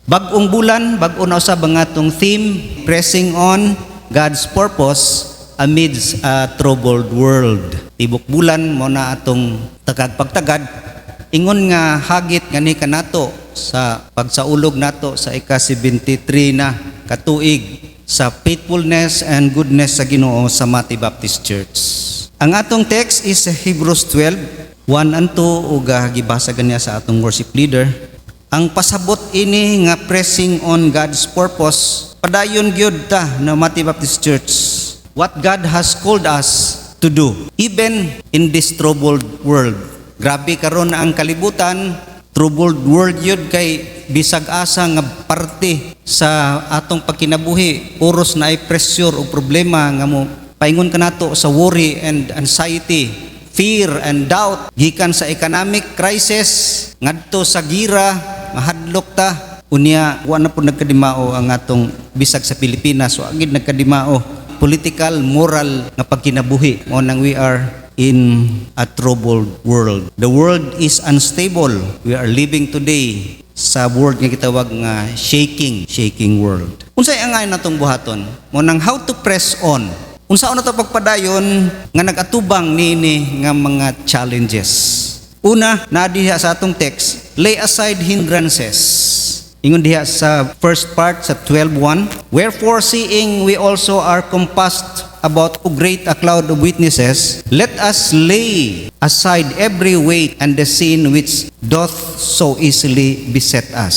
Bag-ong bulan, bag-o na usab ang atong theme, pressing on God's purpose amidst a troubled world. Tibok bulan mo na atong tagagpagtagad, ingon nga hagit ngani kanato sa pagsaulog nato sa ika-73 na katuig sa faithfulness and goodness sa Ginoo sa Mati Baptist Church. Ang atong text is Hebrews 12:1 and 2 ug gibasa ganiya sa atong worship leader. Ang pasabot ini nga pressing on God's purpose, padayon gyud ta na Mati Baptist Church. What God has called us to do, even in this troubled world. Grabe karon na ang kalibutan, troubled world yun kay bisag asa nga parte sa atong pagkinabuhi. Oros na ay pressure o problema nga mo paingon kanato sa worry and anxiety, fear and doubt, gikan sa economic crisis ngadto sa gira, mahadlok ta. Unya wa na po nagkadimao ang atong bisag sa Pilipinas, wa gid nagkadimao political, moral nga pagkinabuhi. O nang we are in a troubled world. The world is unstable. We are living today sa world nga gitawag nga shaking world. Unsay angay natong buhaton? Mo nang how to press on. Unsaon na to pagpadayon nga nagatubang niini nga mga challenges. Una, na diha sa atong text, lay aside hindrances. Ingon diha sa first part sa 12:1, wherefore seeing we also are compassed about too great a cloud of witnesses, let us lay aside every weight and the sin which doth so easily beset us.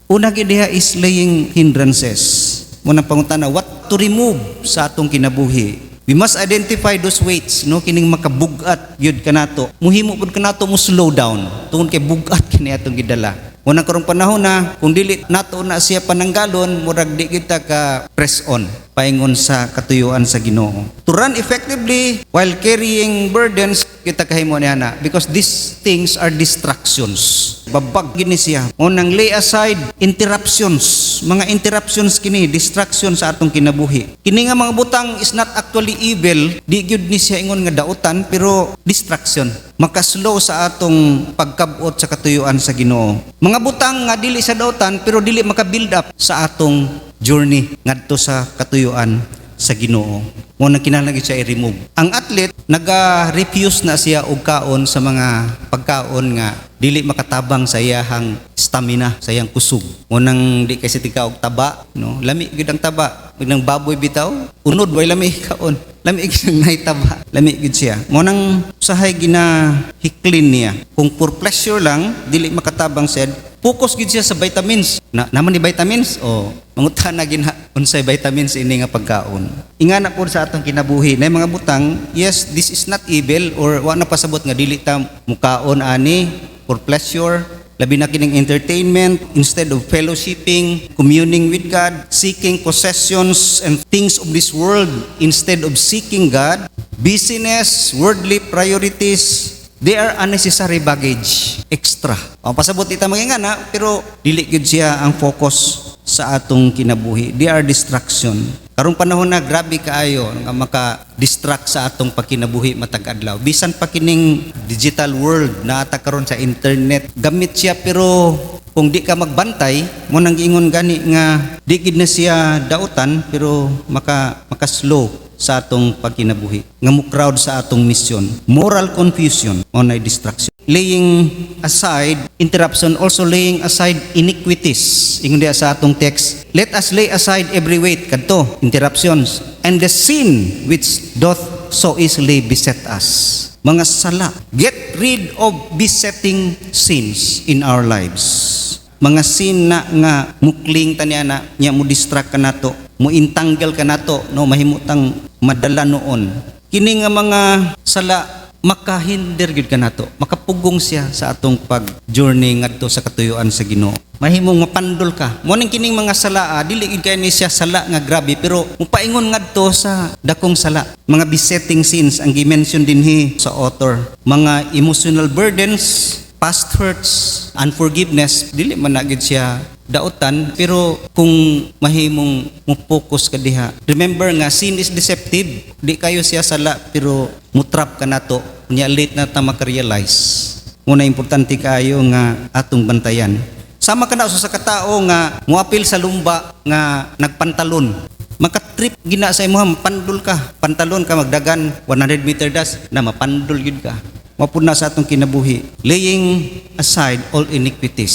Una gid diha is laying hindrances. Muna pangutana, what to remove sa atong kinabuhi? We must identify those weights, no, kining makabugat gyud kanato. Muhimo pud kanato mo slow down tungod kay bugat kini atong gidala. Muna karong panahon na kung dili nato na siya pananggalon, murag di kita ka press on paingon sa katuyuan sa Ginoo. To run effectively while carrying burdens, kita kahimo niana because these things are distractions. Babag gini siya. Unang lay aside interruptions. Mga interruptions kini, distractions sa atong kinabuhi. Kini nga mga butang is not actually evil, di gyud ni siya ingon nga dautan, pero distraction. Makaslow sa atong pagkabot sa katuyuan sa Ginoo. Mga butang nga dili sa dautan pero dili maka-build up sa atong journey ngadto sa katuyuan sa Ginoo. Mo nang kinahanglan siya i-remove. Ang athlete naga-refuse na siya og kaon sa mga pagkaon nga dili makatabang sa iyahang stamina, sa iyang kusog. Mo nang di kasi tika og taba, no? Lami gid ang taba. Nang baboy bitaw, unod way lami kaon. Lami gid ang naitaba. Lami gid siya. Mo nang usahay ginahiklin niya. Kung for pleasure lang, dili makatabang siya. Focus gid siya sa vitamins. Naman ni vitamins o mangutana gina unsay vitamins ini nga pagkaon. Ingana po sa atong kinabuhi na mga butang, yes, this is not evil or wa na pasabot nga dili ta mukaon ani for pleasure, labi na kining entertainment instead of fellowshipping, communing with God, seeking possessions and things of this world instead of seeking God. Busyness, worldly priorities, they are unnecessary baggage, extra. O pasabot ita magingana pero dili gyud siya ang focus sa atong kinabuhi. They are distraction. Karong panahon na grabe kaayo nga maka-distract sa atong pagkinabuhi matag adlaw. Bisan pa kining digital world na ata karon sa internet, gamit siya pero kung di ka magbantay, mo nang giingon gani nga di gid na siya dautan pero maka-slow sa atong pagkinabuhi. Nga mo crowd sa atong mission. Moral confusion o na distraction. Laying aside interruption, also laying aside iniquities. Ingon diya sa atong text, let us lay aside every weight, kadto interruptions, and the sin which doth so easily beset us. Mga sala. Get rid of besetting sins in our lives. Mga sin na nga mukling taniana, nya mo distract kanato, mo intangle kanato, no, mahimutang madala noon. Kini nga mga sala makahinder gid kanato, makapugong siya sa atong pag-journey ngadto sa katuyuan sa Ginoo. Mahimong mapandol ka. Mo ning kining mga sala, dili gid kay ni siya sala nga grabe pero mupaingon ngadto sa dakong sala. Mga besetting sins ang gi-mention dinhi sa author. Mga emotional burdens, past hurts, unforgiveness, dili man na gid siya dautan pero kung mahimong mo-focus ka diha. Remember nga sin is deceptive. Di kayo siya sala pero mutrap ka nato. Nya late na ta maka-realize. Muna importante kayo nga atong bantayan. Sama ka na sa katao nga muapil sa lumba nga nagpantalon. Makatrip gina sa imo, mapandol ka. Pantalon ka magdagan 100 meter das na mapandol yun ka. Mapuna sa atong kinabuhi. Laying aside all iniquities.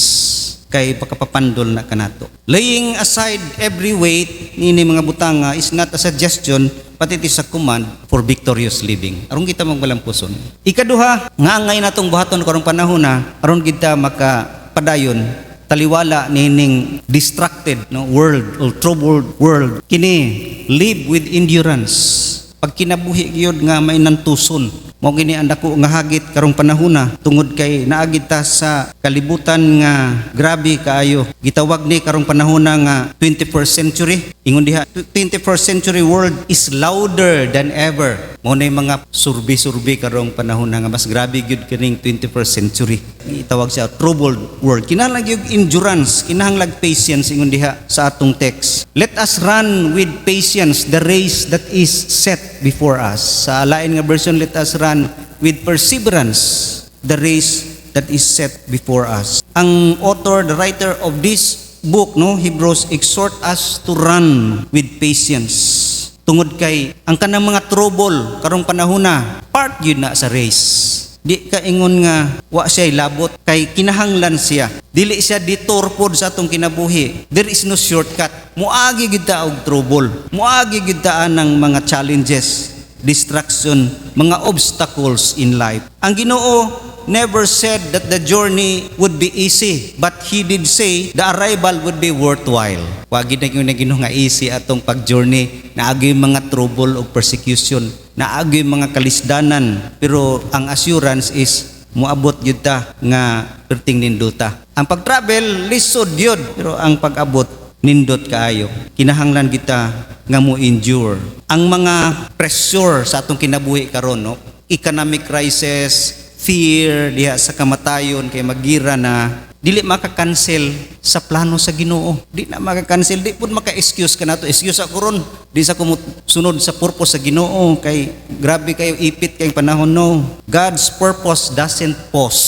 Kay pakapapandol na kanato. Laying aside every weight nini mga butanga is not a suggestion but it is a command for victorious living. Aron kita magbalampuson. Ikaduha, nga angay natong buhaton karong panahon na aron kita makapadayon taliwala nining distracted no world or troubled world. Kini live with endurance. Pag kinabuhi gyud nga may nantuson, mao gini ang dako nga hagit karong panahona tungod kay naagid ta sa kalibutan nga grabe kaayo. Gitawag ni karong panahona nga 21st century. Ingon diha 21st century world is louder than ever. Mao nay mga survey karong panahona nga mas grabe gyud kining 21st century. Gitawag siya troubled world. Kinahanglan gyud endurance, kinahanglan patience ingon diha sa atong text. Let us run with patience the race that is set before us. Sa lain nga version, let us run with perseverance the race that is set before us. Ang author, the writer of this book, no, Hebrews, exhort us to run with patience. Tungod kay ang kanang mga trouble karong panahona, part yun na sa race. Di ka ingon nga wa siya labot kay kinahanglan siya. Dili siya detour pod sa atong kinabuhi. There is no shortcut. Muagi gid ta og trouble. Muagi gid ta ng mga challenges, distraction, mga obstacles in life. Ang Ginoo never said that the journey would be easy, but He did say the arrival would be worthwhile. Wa gid na Ginoo nga easy atong pag-journey, naagi mga trouble o persecution, naagi mga kalisdanan, pero ang assurance is muabot gyud ta nga perting ninduta. Ang pag-travel lisod gyud, pero ang pag-abot nindot kaayo. Kinahanglan kita nga mo endure ang mga pressure sa atong kinabuhi karon, no? Economic crisis, fear diha sa kamatayon kay magira na dili maka-cancel sa plano sa Ginoo. Di na maka-cancel, di pud maka-excuse kanato. Excuse ako ron, di sa sunod sa purpose sa Ginoo kay grabe kayo ipit kay panahon, no. God's purpose doesn't pause.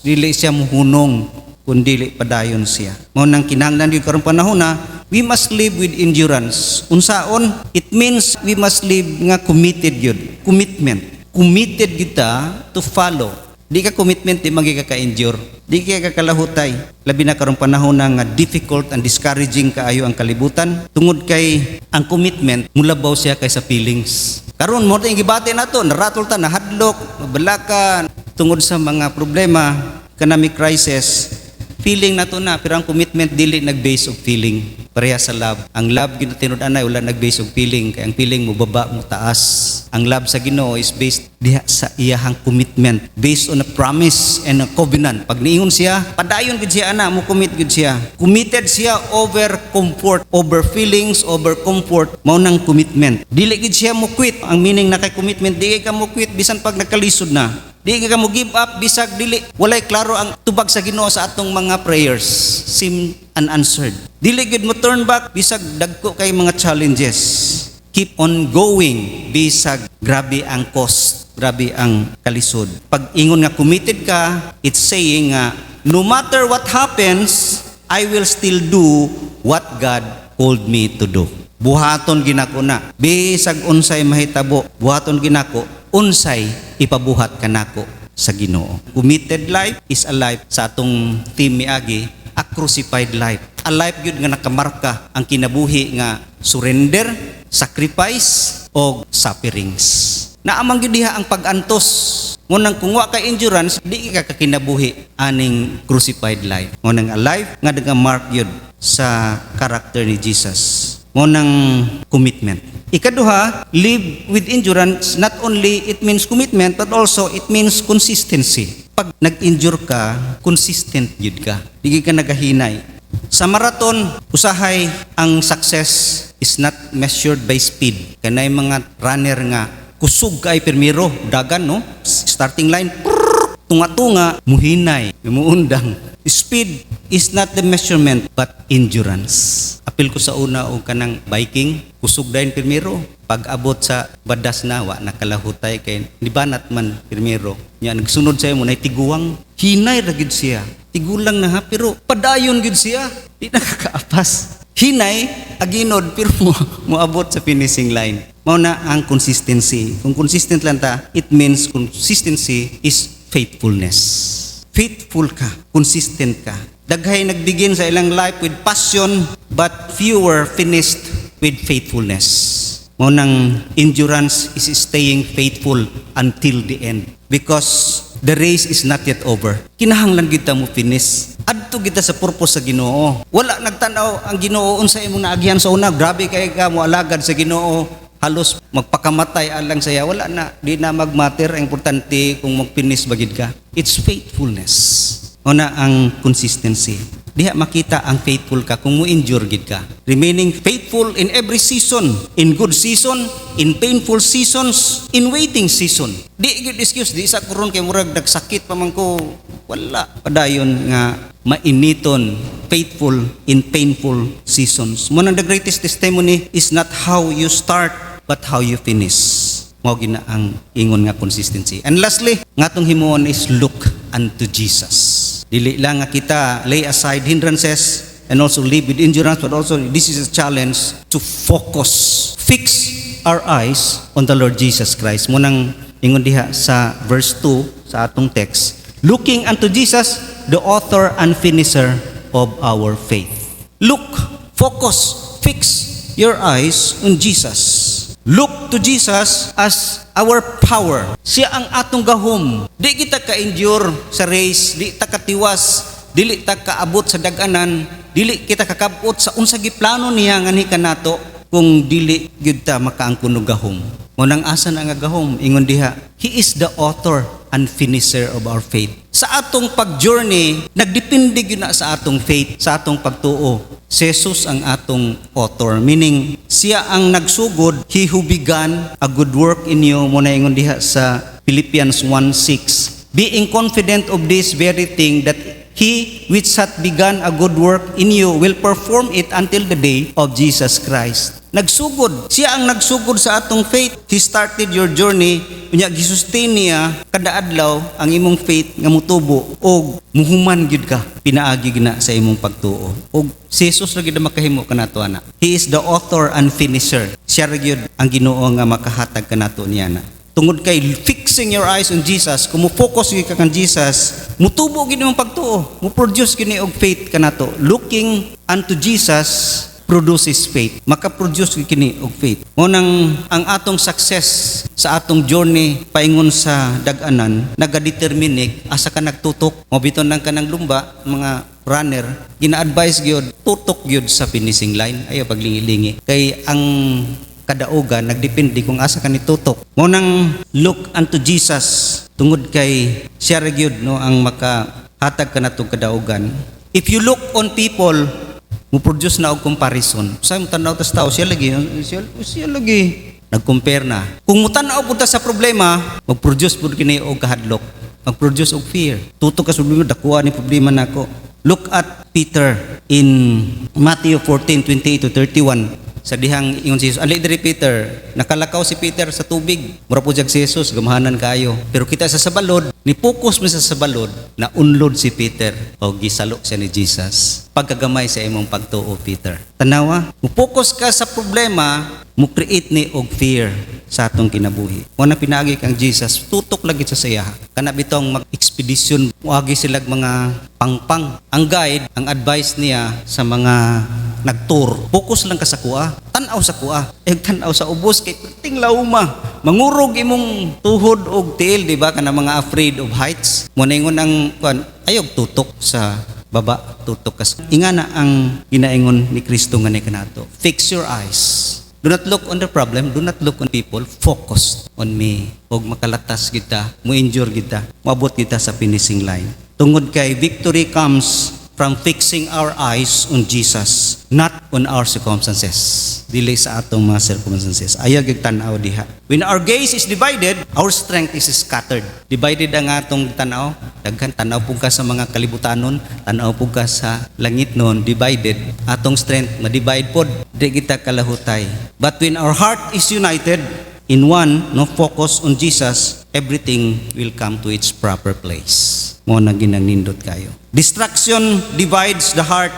Dili siya muhunong kundi padayon siya. Mao nang kinahanglan gyud karong panahon na we must live with endurance. Unsaon? It means we must live nga committed gyud. Committed kita to follow. Di ka commitment, di magika-endure. Di ka kakalahutay. Labi na karong panahon na nga difficult and discouraging kaayo ang kalibutan. Tungod kay ang commitment, mulabaw siya kay sa feelings. Karon mo tayong gibati na to, naratol ta, nahadlok, mabalakan. Tungod sa mga problema, economic crisis, feeling na to na, pero ang commitment dili nag-base of feeling. Pareha sa love. Ang love ginatinud-anay wala nag-base of feeling, kay ang feeling mo baba mo taas. Ang love sa Ginoo is based diha sa iyahang commitment, based on a promise and a covenant. Pag niingon siya, padayon gid siya ana, mo commit gid siya. Committed siya over comfort, over feelings, over comfort, mao nang commitment. Dili gid siya mo quit. Ang meaning na kay commitment, dili ka mo quit bisan pag nagkalisod na. Di ka mo give up bisag dili walay klaro ang tubag sa Ginoo sa atong mga prayers, seem unanswered. Dili gid mo turn back bisag dagko kay mga challenges. Keep on going bisag grabe ang cost, grabe ang kalisod. Pag ingon nga committed ka, it's saying nga no matter what happens, I will still do what God called me to do. Buhaton ginako na bisag unsay mahitabo, buhaton ginako unsay ipabuhat kanako sa Ginoo. Committed life is a life sa atong theme miagi, a crucified life. A life gyud nga nakamarka ang kinabuhi nga surrender, sacrifice o sufferings. Naamang gyud diha ang pag-antos. Ngunang kung wa ka endurance, di ka kakinabuhi aning crucified life. Ngunang a life nga nagamark gyud sa karakter ni Jesus. Ngunang commitment. Ikaduha, live with endurance, not only it means commitment, but also it means consistency. Pag nag-endure ka, consistent yun ka. Di ka nagahinay. Sa marathon, usahay ang success is not measured by speed. Kanay mga runner nga, kusog ka ay permiro, dagan, no? Starting line, tunga-tunga, muhinay, muundang. Speed is not the measurement, but endurance. Apil ko sa una o kanang biking, kusog dayon pirmiro. Pag abot sa badas na, wa nakalahutay kay nibanat man pirmiro. Nya nagsunod sa imo na tiguang, hinay ra gid siya. Tigulang na ha, pero padayon gid siya. Di nakakaapas. Hinay, aginod, pero moabot sa finishing line. Mao na ang consistency. Kung consistent lang ta, it means consistency is faithfulness. Faithful ka, consistent ka. Daghay nagbigin sa ilang life with passion, but fewer finished with faithfulness. Mao nang endurance is staying faithful until the end. Because the race is not yet over. Kinahanglan kita mo finish. Adto kita sa purpose sa Ginoo. Wala nagtanaw ang Ginoo unsa imong naagihan sa una. Grabe kay ka mo alagad sa Ginoo. Halos magpakamatay alang saya. Wala na. Di na magmatter. Ang importante kung mag-finish bagid ka. It's faithfulness. Una ang consistency. Diha makita ang faithful ka kung mo-endure gid ka. Remaining faithful in every season, in good season, in painful seasons, in waiting season. Di gid excuse, di sa karon kay murag nagsakit pa man ko. Wala padayon nga mainiton, faithful in painful seasons. Mo nang the greatest testimony is not how you start but how you finish. Mao gina ang ingon nga consistency. And lastly, ngatong himuon is look unto Jesus. Dili lang nga kita lay aside hindrances and also live with endurance, but also this is a challenge to focus, fix our eyes on the Lord Jesus Christ. Munang ingon diha sa verse 2 sa atong text, looking unto Jesus, the author and finisher of our faith. Look, focus, fix your eyes on Jesus. Look to Jesus as our power. Siya ang atong gahom. Di kita ka-endure sa race, di ta katiwas, dili ta kaabot sa daganan, dili kita kakabot sa unsa giplano niya nga ni kanato kung dili gyud ta makaangkon og gahom. Mo nang asa na nga gahom ingon diha, He is the author and finisher of our faith. Sa atong pag-journey, nagdepende gyud na sa atong faith, sa atong pagtuo. Si Jesus ang atong author, meaning siya ang nagsugod. He who began a good work in you, muna ingon diha sa Philippians 1:6. Being confident of this very thing, that He which hath begun a good work in you will perform it until the day of Jesus Christ. Nagsugod. Siya ang nagsugod sa atong faith. He started your journey. Unya gisustain niya kada adlaw ang imong faith nga mutubo og muhuman gyud ka pinaagi gina sa imong pagtuo. Og si Jesus ra gyud makahimo kanato ana. He is the author and finisher. Siya ra gyud ang Ginoo nga makahatag kanato niya na. Tungod kay fixing your eyes on Jesus, kung mo-focus ka kan Jesus, mutubo gini mong pagtuo, mo-produce gini og faith kanato. Looking unto Jesus produces faith. Maka-produce gini og faith. Ngunang ang atong success sa atong journey paingon sa dag-anan, nagadetermine asa ka nagtutok. Mobiton lang ka ng lumba, mga runner, gina-advise gyud tutok gyud sa finishing line. Ayo paglingi-lingi. Kay ang kadaugan nagdepende kung asa ka nitutok. Ngunang look unto Jesus, tungod kay siya ra gyud no ang makahatag kanatong kadaugan. If you look on people, mo produce na og comparison. Sa imong tanaw tas tao siya lagi nag-compare na. Kung mutanaw pud ta sa problema, mag-produce pud kini og kahadlok, mag-produce og fear. Tutok ka sa problema, dakuha ni problema nako. Look at Peter in Matthew 14:28-31. Sa dihang ingon si Jesus, ali diri Peter, nakalakaw si Peter sa tubig. Mura po si Jesus, gamahanan kayo. Pero kita sa sabalod, ni-focus mo sa sabalod, na unlod si Peter o gisalo siya ni Jesus. Pagkagamay sa imong pagtuo, Peter. Tanawa, mo-focus ka sa problema, mo-create ni og fear sa atong kinabuhi. Muna pinagi kang Jesus, tutok lagi sa saya. Kana bitong mag-expedition, muagi silag mga pangpang. Ang guide, ang advice niya sa mga nagtour, focus lang ka sa kuha, tanaw sa kuha, tanaw sa ubos, kay ting lauma, mangurog imong tuhod og tiil, di ba, kana mga afraid of heights. Muna ingon ang ayog tutok sa baba, tutok ka. Ingana ang ginaingon ni Kristo nga ni kanato. Fix your eyes. Do not look on the problem, do not look on people, focus on me. Og makalatas kita, mo endure kita, moabot kita sa finishing line. Tungod kay victory comes from fixing our eyes on Jesus, not on our circumstances. Dili sa atong mga circumstances. Ayaw gyud tan-aw diha. When our gaze is divided, our strength is scattered. Divided ang atong tan-aw. Daghan tan-aw pug ka sa mga kalibutanon, tan-aw pug ka sa langit noon, divided. Atong strength ma-divide pod. di kita kalahutay. But when our heart is united in one, no focus on Jesus, everything will come to its proper place. Mo na ginanindot kayo. Distraction divides the heart.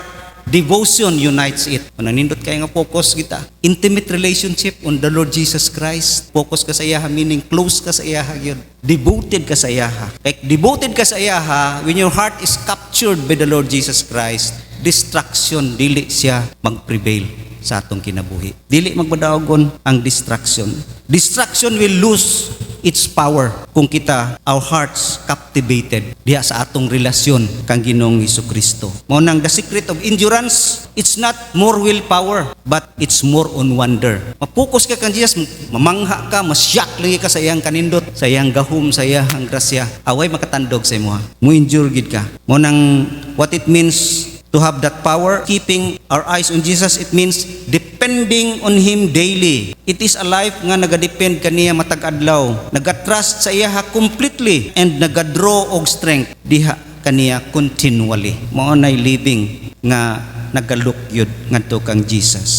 Devotion unites it. Kung nanindot kayo nga focus kita. Intimate relationship on the Lord Jesus Christ. Focus ka sa iyaha, meaning close ka sa iyaha yun. Devoted ka sa iyaha. Like devoted ka sa iyaha, when your heart is captured by the Lord Jesus Christ, distraction, dili siya mag-prevail sa atong kinabuhi. Dili magbadaogon ang distraction. Distraction will lose its power kung kita, our hearts captivated diha sa atong relasyon kang Ginoong Hesukristo. Mao nang the secret of endurance, it's not more willpower, but it's more on wonder. Mapokus ka kang Jesus, mamangha ka, masyak lagi ka sa iyang kanindot, sa iyang gahom, sa iyang grasya. Away makatandog sa imo. Mo endure gid ka. Mao nang what it means to have that power, keeping our eyes on Jesus, it means depending on Him daily. It is a life nga nagadepend kaniya matag adlaw, nagatrust sa iyaha completely, and nagadraw og strength diha kaniya continually. Mao nay living nga nagaluk yun ngadto kang Jesus.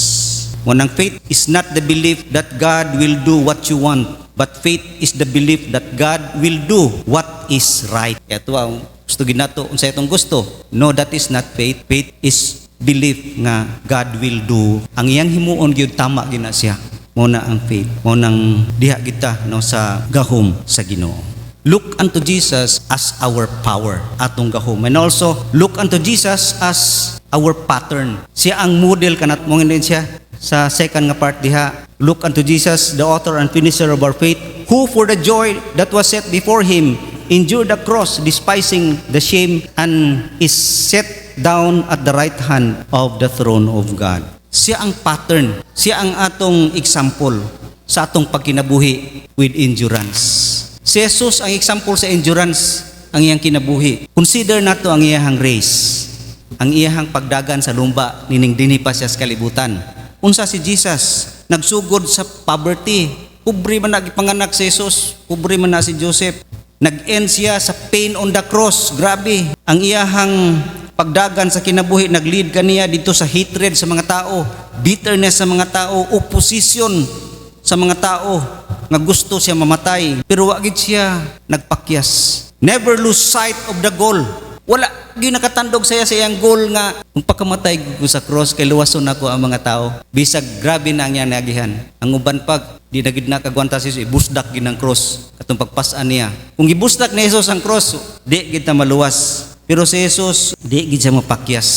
Munang faith is not the belief that God will do what you want, but faith is the belief that God will do what is right. Ito ang gusto ginato unsa itong gusto. No, that is not faith. Faith is belief nga God will do ang iyang himuon gyud tama gina siya. Mao na ang faith. Mao nang diha kita no sa gahom sa Ginoo. Look unto Jesus as our power, atong gahom. And also look unto Jesus as our pattern. Siya ang model kanat mo din siya sa second nga part diha. Look unto Jesus, the author and finisher of our faith, who for the joy that was set before Him endured the cross, despising the shame, and is set down at the right hand of the throne of God. Siya ang pattern, siya ang atong example sa atong pagkinabuhi with endurance. Si Jesus ang example sa endurance, ang iyang kinabuhi. Consider nato ang iyang race, ang iyang pagdagan sa lumba, nining dinhi pa siya sa kalibutan. Unsa si Jesus, nagsugod sa poverty. Pobre man nagipanganak si Jesus, pobre man na si Joseph. Nag-end siya sa pain on the cross. Grabe. Ang iyahang pagdagan sa kinabuhi, nag-lead kaniya dito sa hatred sa mga tao, bitterness sa mga tao, opposition sa mga tao, nga gusto siya mamatay. Pero wagid siya nagpakyas. Never lose sight of the goal. Wala gyud nakatandog saya sa iyang goal nga kung pagkamatay ko sa cross kay luwason ako ang mga tao. Bisag grabe na ang iyang nagihan. Ang uban pag di na gid nakagwanta si Jesus, ibusdak gid ang cross katong pagpas-an niya. Kung gibusdak ni Jesus ang cross, di gid ta maluwas. Pero si Jesus di gid siya mapakyas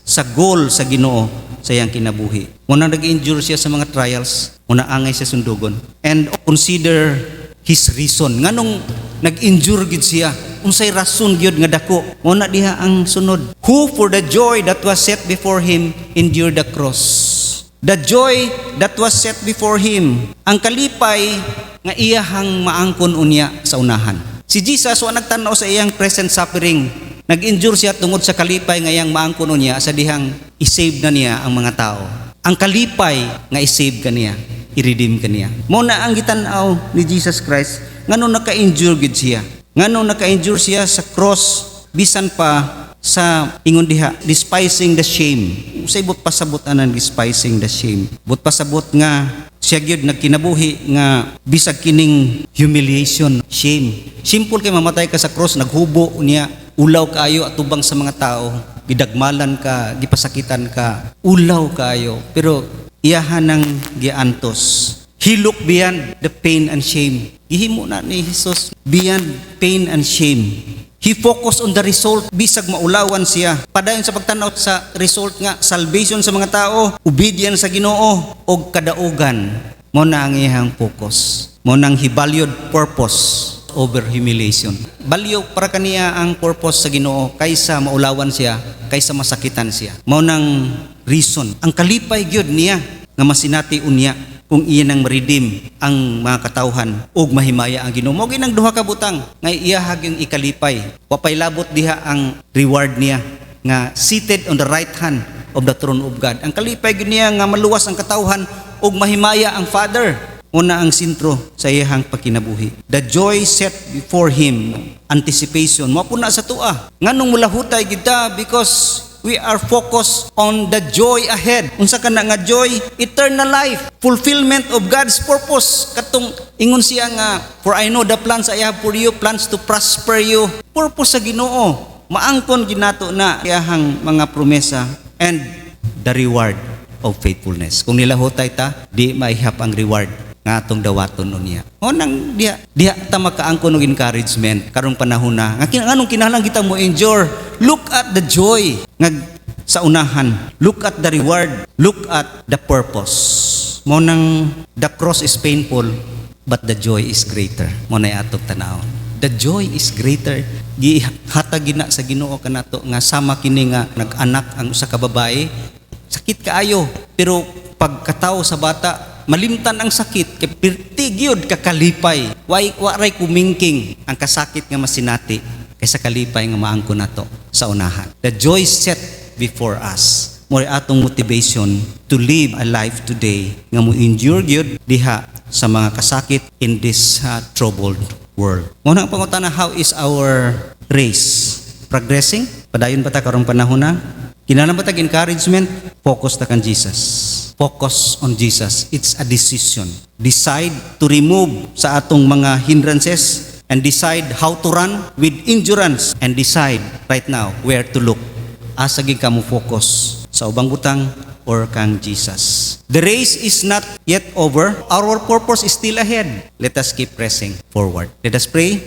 sa goal sa Ginoo sa iyang kinabuhi. Muna nag-endure siya sa mga trials, muna angay siya sundugon. And consider his reason. Nganong nag-endure gid siya? Unsay rason gyud nga dako? Muna diha ang sunod. Who for the joy that was set before Him endured the cross. The joy that was set before Him. Ang kalipay nga iyahang maangkon unya sa unahan. Si Jesus wa nagtan-aw sa iyang present suffering. Nag-endure siya tungod sa kalipay nga iyang maangkon unya sa dihang i-save na niya ang mga tao. Ang kalipay nga i-save kaniya, i-redeem kaniya. Mo na ang gitan-aw ni Jesus Christ ngano naka-endure gid siya. Ngano naka-endure siya sa cross bisan pa sa ingon diha despising the shame. Usay but pasabot anan despising the shame. But pasabot nga siya gyud nagkinabuhi nga bisag kining humiliation, shame. Simple kay mamatay ka sa cross, naghubo niya, ulaw kaayo atubang sa mga tao, gidagmalan ka, gipasakitan ka, ulaw kaayo. Pero iyahan nang giantos. He looked beyond the pain and shame. Gihimo na ni Jesus beyond pain and shame. He focused on the result. Bisag maulawan siya. Padayon sa pagtanaw sa result nga salvation sa mga tao, obedience sa Ginoo, o kadaugan. Mo na ang iyang focus. Mo nang he valued purpose over humiliation. Balyo para kaniya ang purpose sa Ginoo kaysa maulawan siya, kaysa masakitan siya. Mo nang reason. Ang kalipay gyud niya nga masinati unya kung iyan ang ma-redeem ang mga katawhan ug mahimaya ang Ginoo. Mao ginang duha ka butang nga iyahag yung ikalipay. Wapay labot diha ang reward niya nga seated on the right hand of the throne of God. Ang kalipay gyud niya nga maluwas ang katawhan ug mahimaya ang Father. Una ang sentro sa iyahang pagkinabuhi. The joy set before Him, anticipation. Mao puna sa tuwa. Nganong mulahutay gid ta because we are focused on the joy ahead. Unsa kana nga joy? Eternal life, fulfillment of God's purpose. Katong ingon siya nga, for I know the plans I have for you, plans to prosper you. Purpose sa Ginoo. Maangkon ginato na iyahang mga promesa and the reward of faithfulness. Kung nilahutay ta, di maihap ang reward nga atong dawaton niya. O nang diha ta makaangkon og encouragement karong panahon na nga anong kinahanglan kita mo endure. Look at the joy nga sa unahan. Look at the reward. Look at the purpose. Mo nang the cross is painful but the joy is greater. Mo nay atong tanawon. The joy is greater. Gihatag gina sa Ginoo kanato nga sama kini nga nag-anak ang usa ka babae. Sakit kaayo pero pagkatao sa bata malimtan ang sakit kay pertigyod kakalipay waray kumingking ang kasakit nga masinati kaysa kalipay nga maangko nato sa unahan. The joy set before us mo atong motivation to live a life today nga mo endure gyud diha sa mga kasakit in this troubled world. Mo na ang pangutana, how is our race progressing? Padayon ba ta karong panahon na? Kinahanglan ba tag encouragement? Focus ta kan Jesus. Focus on Jesus. It's a decision. Decide to remove sa atong mga hindrances and decide how to run with endurance and decide right now where to look. Asa gyud ka mo focus sa ubang butang or kang Jesus. The race is not yet over. Our purpose is still ahead. Let us keep pressing forward. Let us pray.